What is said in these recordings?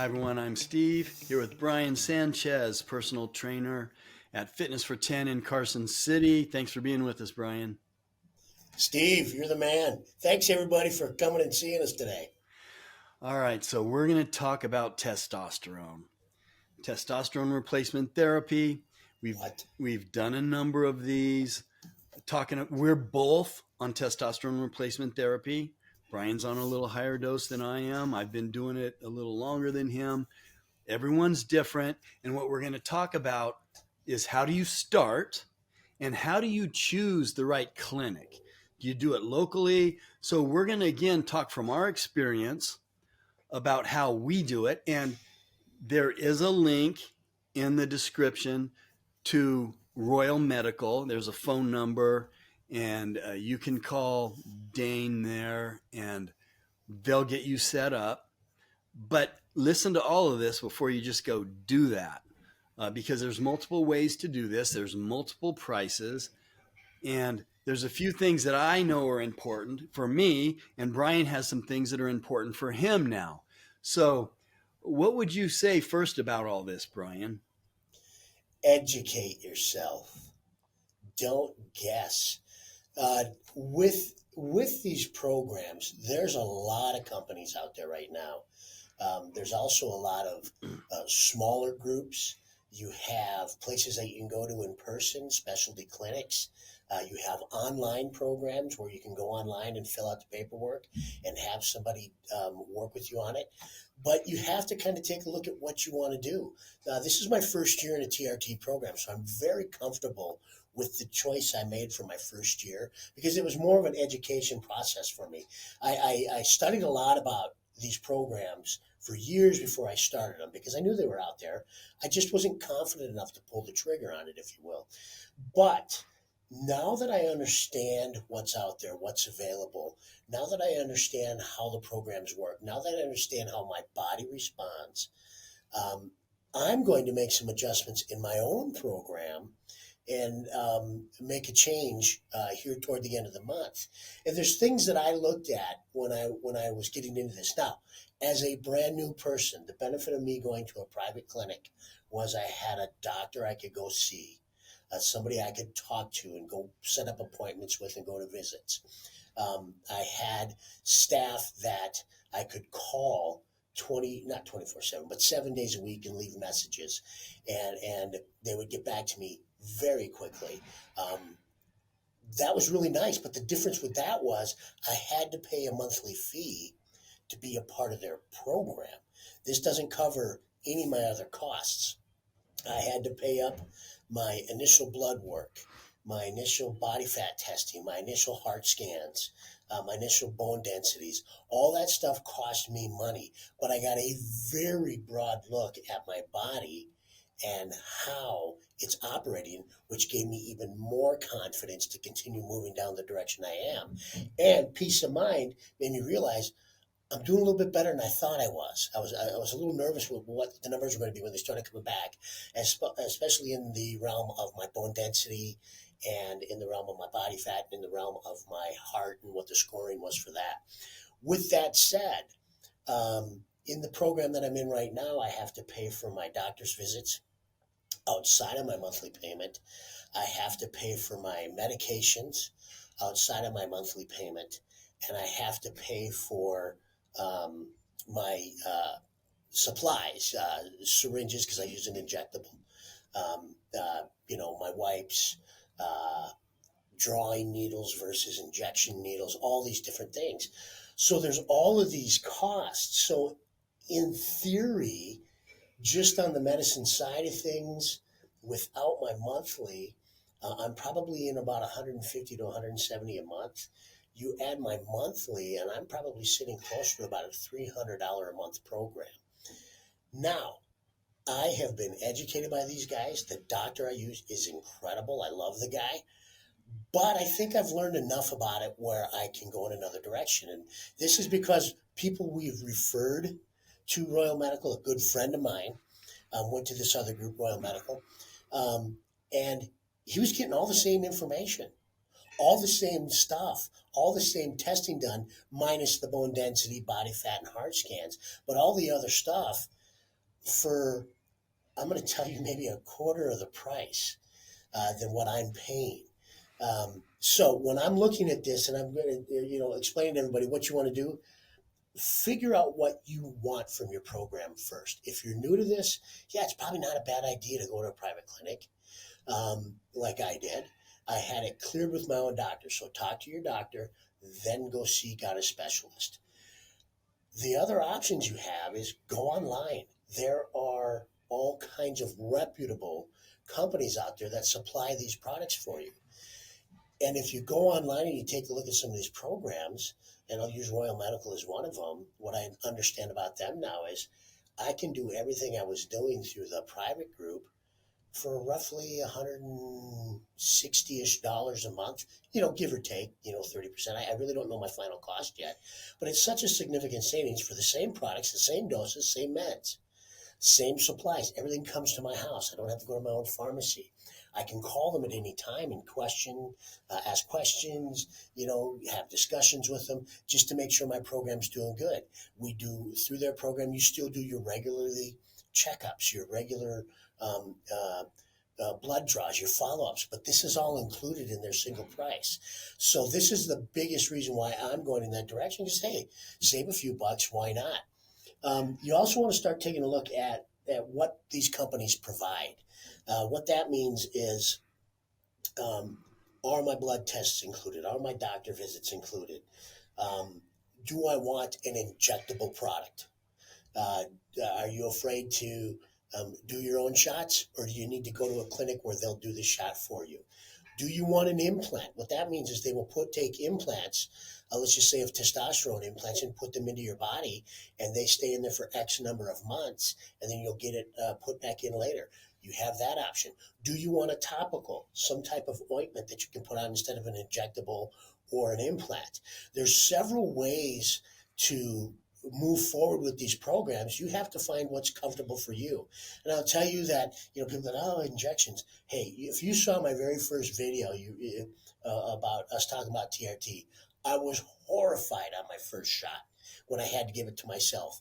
Hi everyone, I'm Steve here with Brian Sanchez, personal trainer at Fitness for 10 in Carson City. Thanks for being with us, Brian. Steve, you're the man. Thanks everybody for coming and seeing us today. All right, so we're going to talk about testosterone replacement therapy. We've What? we've done a number of these. We're both on testosterone replacement therapy. Brian's on a little higher dose than I am. I've been doing it a little longer than him. Everyone's different. And what we're going to talk about is how do you start and how do you choose the right clinic? Do you do it locally? So we're going to again talk from our experience about how we do it. And there is a link in the description to Royal Medical. There's a phone number, and you can call Dane there and they'll get you set up. But listen to all of this before you just go do that, because there's multiple ways to do this. There's multiple prices, and there's a few things that I know are important for me, and Brian has some things that are important for him now. So, what would you say first about all this, Brian? Educate yourself. Don't guess. Uh, with these programs, there's a lot of companies out there right now. There's also a lot of smaller groups. You have places that you can go to in person, specialty clinics. You have online programs where you can go online and fill out the paperwork and have somebody work with you on it. But you have to kind of take a look at what you want to do. This is my first year in a TRT program, so I'm very comfortable with the choice I made for my first year because it was more of an education process for me. I studied a lot about these programs for years before I started them because I knew they were out there. I just wasn't confident enough to pull the trigger on it, if you will. But now that I understand what's out there, what's available, now that I understand how the programs work, now that I understand how my body responds, um, I'm going to make some adjustments in my own program and make a change here toward the end of the month. And there's things that I looked at when I was getting into this. Now, as a brand new person, the benefit of me going to a private clinic was I had a doctor I could go see, somebody I could talk to and go set up appointments with and go to visits. I had staff that I could call 20, not 24/7, but 7 days a week and leave messages. And they would get back to me very quickly. Um, that was really nice. But the difference with that was I had to pay a monthly fee to be a part of their program. This doesn't cover any of my other costs. I had to pay up my initial blood work, my initial body fat testing, my initial heart scans, my initial bone densities. All that stuff cost me money, but I got a very broad look at my body and how it's operating, which gave me even more confidence to continue moving down the direction I am. And peace of mind made me realize I'm doing a little bit better than I thought I was. I was a little nervous with what the numbers were going to be when they started coming back, especially in the realm of my bone density and in the realm of my body fat and in the realm of my heart and what the scoring was for that. With that said, in the program that I'm in right now, I have to pay for my doctor's visits outside of my monthly payment. I have to pay for my medications outside of my monthly payment, and I have to pay for um, my supplies, syringes, because I use an injectable. My wipes, uh, drawing needles versus injection needles, all these different things. So there's all of these costs. So in theory, just on the medicine side of things, without my monthly, I'm probably in about 150 to 170 a month. You add my monthly, and I'm probably sitting close to about a $300 a month program. Now, I have been educated by these guys. The doctor I use is incredible. I love the guy. But I think I've learned enough about it where I can go in another direction. And this is because people we've referred to Royal Medical, a good friend of mine, went to this other group, Royal Medical, um, and he was getting all the same information, all the same stuff, all the same testing done, minus the bone density, body fat, and heart scans. But all the other stuff, for, I'm going to tell you, maybe a quarter of the price than what I'm paying. So when I'm looking at this, and I'm going to, explain to everybody what you want to do, figure out what you want from your program first. If you're new to this, yeah, it's probably not a bad idea to go to a private clinic, like I did. I had it cleared with my own doctor. So talk to your doctor, then go seek out a specialist. The other options you have is go online. There are all kinds of reputable companies out there that supply these products for you. And if you go online and you take a look at some of these programs, and I'll use Royal Medical as one of them, what I understand about them now is I can do everything I was doing through the private group for roughly $160-ish a month, give or take, 30%. I really don't know my final cost yet, but it's such a significant savings for the same products, the same doses, same meds, same supplies. Everything comes to my house. I don't have to go to my own pharmacy. I can call them at any time and ask questions, have discussions with them just to make sure my program's doing good. We do, through their program, you still do your regularly checkups, your regular blood draws, your follow-ups, but this is all included in their single price. So this is the biggest reason why I'm going in that direction, because, hey, save a few bucks, why not? You also want to start taking a look at what these companies provide. What that means is, are my blood tests included? Are my doctor visits included? Do I want an injectable product? Are you afraid to do your own shots, or do you need to go to a clinic where they'll do the shot for you? Do you want an implant? What that means is they will take implants, let's just say of testosterone implants, and put them into your body, and they stay in there for X number of months, and then you'll get it put back in later. You have that option. Do you want a topical, some type of ointment that you can put on instead of an injectable or an implant? There's several ways to move forward with these programs. You have to find what's comfortable for you. And I'll tell you that, people that, oh, injections. Hey, if you saw my very first video about us talking about TRT, I was horrified on my first shot when I had to give it to myself.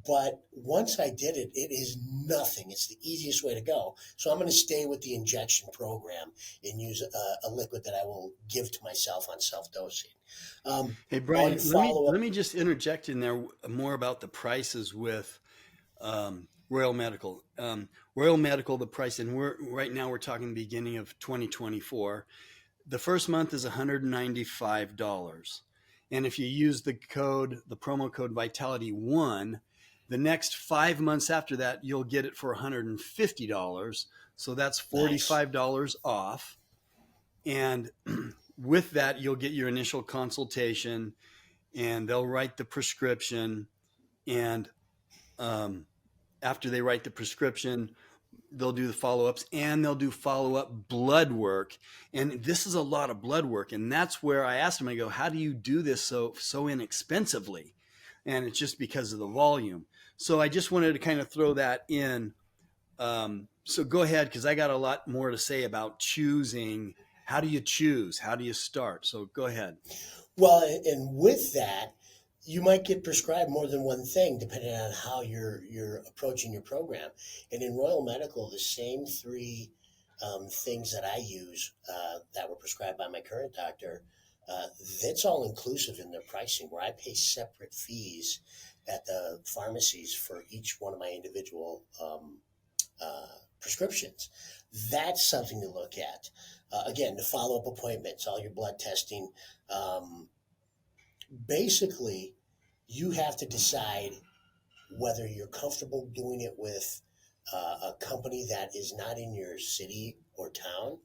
But once I did it, it is nothing. It's the easiest way to go. So I'm going to stay with the injection program and use a liquid that I will give to myself on self-dosing. Hey, Brian, Follow-up. let me just interject in there more about the prices with Royal Medical. Royal Medical, the price, and right now we're talking the beginning of 2024. The first month is $195. And if you use the promo code Vitality1, the next 5 months after that, you'll get it for $150. So that's $45 off. And with that, you'll get your initial consultation, and they'll write the prescription. And after they write the prescription, they'll do the follow-ups, and they'll do follow-up blood work. And this is a lot of blood work. And that's where I asked them, I go, how do you do this so inexpensively? And it's just because of the volume. So I just wanted to kind of throw that in. So go ahead, because I got a lot more to say about choosing. How do you choose? How do you start? So go ahead. Well, and with that, you might get prescribed more than one thing depending on how you're approaching your program. And in Royal Medical, the same three things that I use that were prescribed by my current doctor, that's all inclusive in their pricing, where I pay separate fees at the pharmacies for each one of my individual prescriptions. That's something to look at. Again, the follow-up appointments, all your blood testing. Basically, you have to decide whether you're comfortable doing it with a company that is not in your city or town,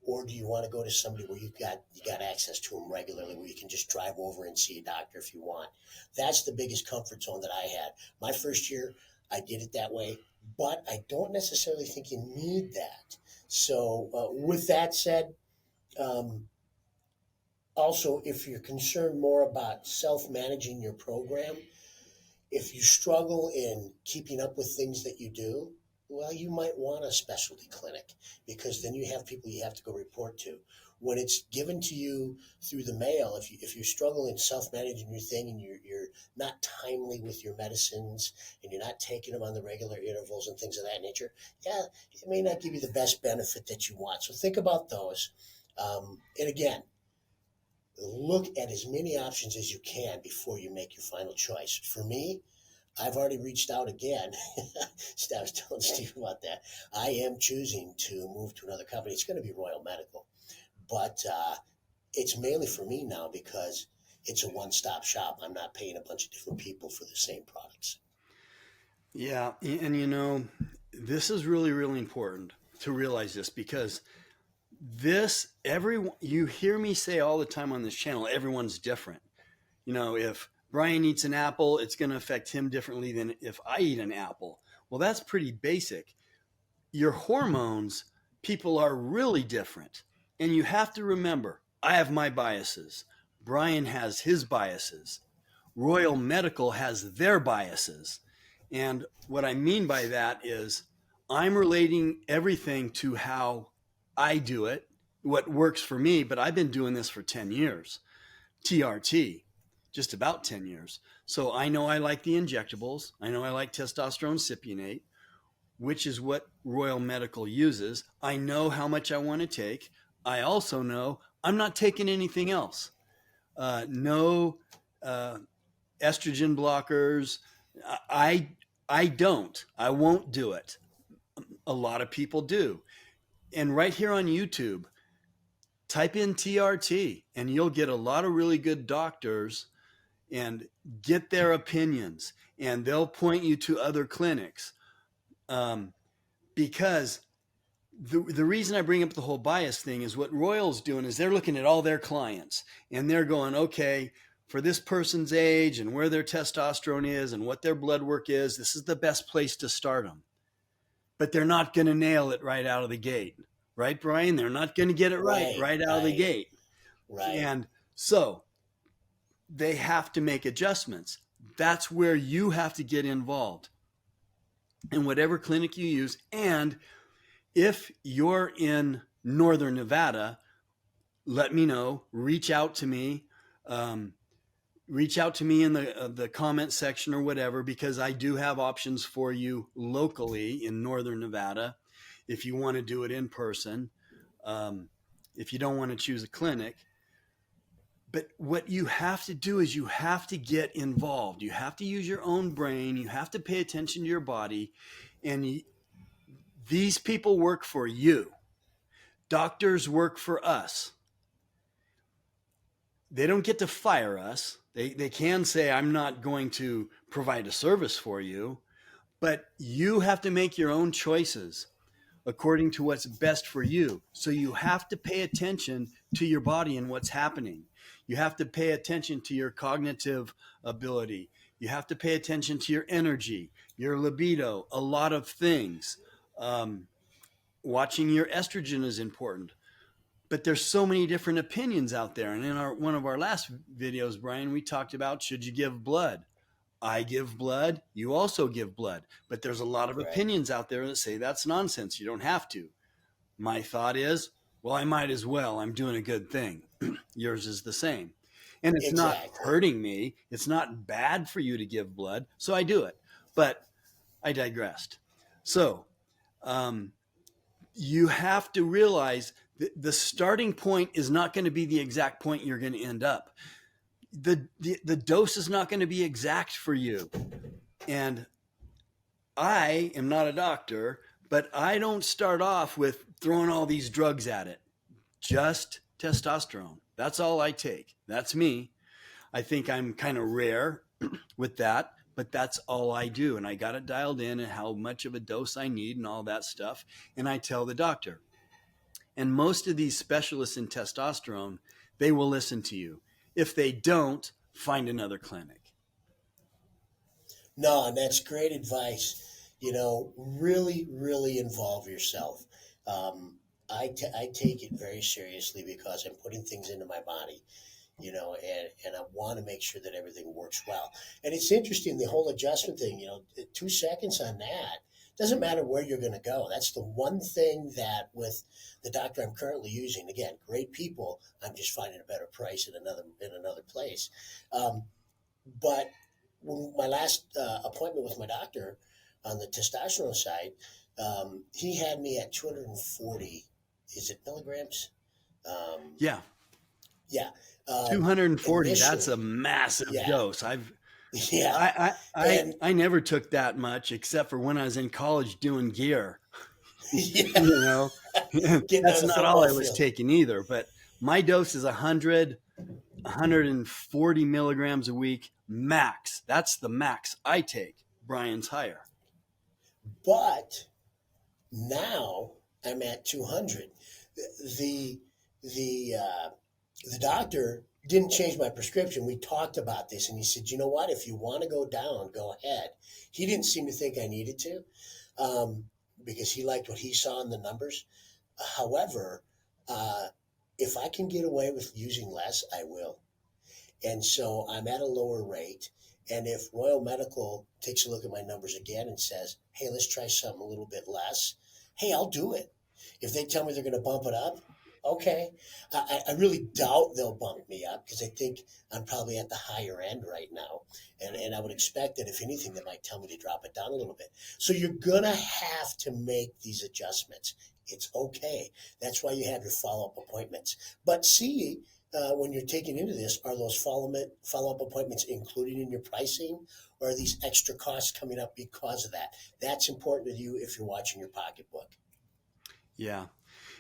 or do you want to go to somebody where you got access to them regularly, where you can just drive over and see a doctor if you want. That's the biggest comfort zone that I had. My first year, I did it that way, but I don't necessarily think you need that. So with that said, also, if you're concerned more about self-managing your program, if you struggle in keeping up with things that you do, well, you might want a specialty clinic, because then you have people you have to go report to. When it's given to you through the mail, if you're struggling self-managing your thing, and you're not timely with your medicines, and you're not taking them on the regular intervals and things of that nature, yeah, it may not give you the best benefit that you want. So think about those. And again, look at as many options as you can before you make your final choice. For me, I've already reached out again. I was telling Steve about that. I am choosing to move to another company. It's going to be Royal Medical, but it's mainly for me now because it's a one-stop shop. I'm not paying a bunch of different people for the same products. Yeah, and you know, this is really, really important to realize this, because this everyone you hear me say all the time on this channel, everyone's different. You know, if Brian eats an apple, it's going to affect him differently than if I eat an apple. Well, that's pretty basic. Your hormones, people are really different. And you have to remember, I have my biases. Brian has his biases. Royal Medical has their biases. And what I mean by that is I'm relating everything to how I do it, what works for me, but I've been doing this for 10 years. TRT, just about 10 years. So I know I like the injectables. I know I like testosterone cypionate, which is what Royal Medical uses. I know how much I want to take. I also know I'm not taking anything else. No estrogen blockers. I I don't. I won't do it. A lot of people do. And right here on YouTube, type in TRT and you'll get a lot of really good doctors and get their opinions, and they'll point you to other clinics. Um, because the reason I bring up the whole bias thing is what Royal's doing is they're looking at all their clients and they're going, okay, for this person's age and where their testosterone is and what their blood work is, this is the best place to start them. But they're not going to nail it right out of the gate. Right, Brian? They're not going to get it right out of the gate. Right. And so they have to make adjustments. That's where you have to get involved in whatever clinic you use. And if you're in Northern Nevada, let me know. Reach out to me. Reach out to me in the comment section or whatever, because I do have options for you locally in Northern Nevada if you want to do it in person. If you don't want to choose a clinic. But what you have to do is you have to get involved. You have to use your own brain. You have to pay attention to your body. And these people work for you. Doctors work for us. They don't get to fire us. They can say, I'm not going to provide a service for you. But you have to make your own choices according to what's best for you. So you have to pay attention to your body and what's happening. You have to pay attention to your cognitive ability. You have to pay attention to your energy, your libido, a lot of things. Watching your estrogen is important. But there's so many different opinions out there. And in one of our last videos, Brian, we talked about, should you give blood? I give blood. You also give blood. But there's a lot of opinions out there that say that's nonsense. You don't have to. My thought is, well, I might as well. I'm doing a good thing. Yours is the same. And it's not hurting me. It's not bad for you to give blood. So I do it. But I digressed. So you have to realize that the starting point is not going to be the exact point you're going to end up. The dose is not going to be exact for you. And I am not a doctor, but I don't start off with throwing all these drugs at it. Just testosterone. That's all I take. That's me. I think I'm kind of rare with that, but that's all I do. And I got it dialed in and how much of a dose I need and all that stuff. And I tell the doctor. And most of these specialists in testosterone, they will listen to you. If they don't, find another clinic. No, and that's great advice. Really, really involve yourself. I take it very seriously because I'm putting things into my body, and I want to make sure that everything works well. And it's interesting, the whole adjustment thing, 2 seconds on that Doesn't matter where you're going to go. That's the one thing that with the doctor I'm currently using, again, great people. I'm just finding a better price in another place. Um, but when my last appointment with my doctor on the testosterone side, he had me at 240. Is it milligrams? Yeah. Yeah. 240. That's a Initially, massive yeah, dose. yeah, and I never took that much except for when I was in college doing gear. yeah, You know, getting on that's the not all football I was field. taking either. But my dose is 140 milligrams a week max. That's the max I take. Brian's higher. But now I'm at 200. The the uh, the doctor didn't change my prescription. We talked about this, and he said, "You know what? If you want to go down, go ahead." He didn't seem to think I needed to, um, because he liked what he saw in the numbers. However, uh, if I can get away with using less, I will. And so I'm at a lower rate. And if Royal Medical takes a look at my numbers again and says, hey, let's try something a little bit less, hey, I'll do it. If they tell me they're going to bump it up, okay. I really doubt they'll bump me up because I think I'm probably at the higher end right now. And I would expect that if anything, they might tell me to drop it down a little bit. So you're going to have to make these adjustments. It's okay. That's why you have your follow up appointments. But see, when you're taking into this, are those follow up appointments included in your pricing, or are these extra costs coming up because of that? That's important to you if you're watching your pocketbook. Yeah.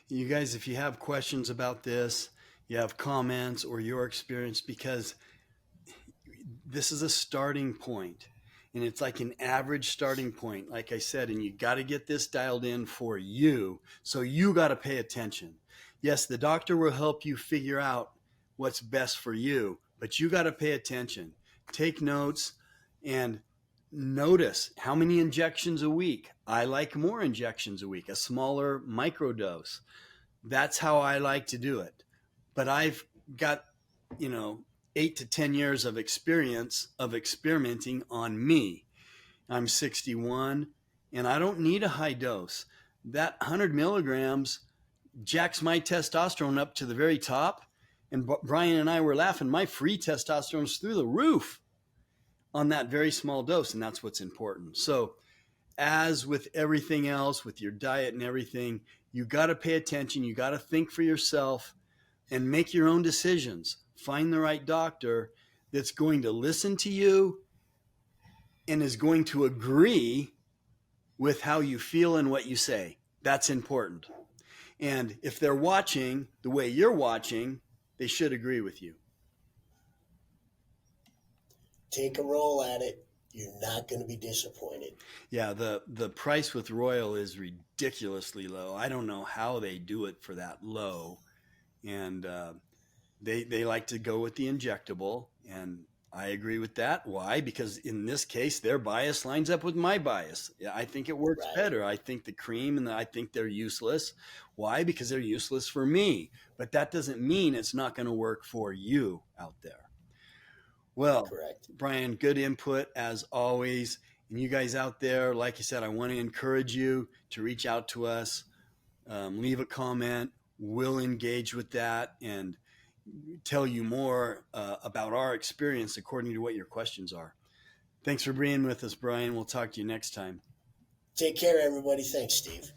You guys, if you have questions about this, you have comments or your experience, because this is a starting point and it's like an average starting point, like I said, and you got to get this dialed in for you. So you got to pay attention. Yes, the doctor will help you figure out what's best for you, but you got to pay attention. Take notes and notice how many injections a week. I like more injections a week, a smaller microdose. That's how I like to do it. But I've got, you know, 8 to 10 years of experience of experimenting on me. I'm 61 and I don't need a high dose. That 100 milligrams jacks my testosterone up to the very top. And Brian and I were laughing. My free testosterone is through the roof on that very small dose. And that's what's important. So, as with everything else, with your diet and everything, you got to pay attention. You got to think for yourself and make your own decisions. Find the right doctor that's going to listen to you and is going to agree with how you feel and what you say. That's important. And if they're watching the way you're watching, they should agree with you. Take a roll at it. You're not going to be disappointed. Yeah, the price with Royal is ridiculously low. I don't know how they do it for that low. And they like to go with the injectable, and I agree with that. Why? Because in this case, their bias lines up with my bias. Yeah, I think it works Right. better. I think the cream I think they're useless. Why? Because they're useless for me. But that doesn't mean it's not going to work for you out there. Well, Correct. Brian, good input as always. And you guys out there, like I said, I want to encourage you to reach out to us, leave a comment. We'll engage with that and tell you more about our experience according to what your questions are. Thanks for being with us, Brian. We'll talk to you next time. Take care, everybody. Thanks, Steve.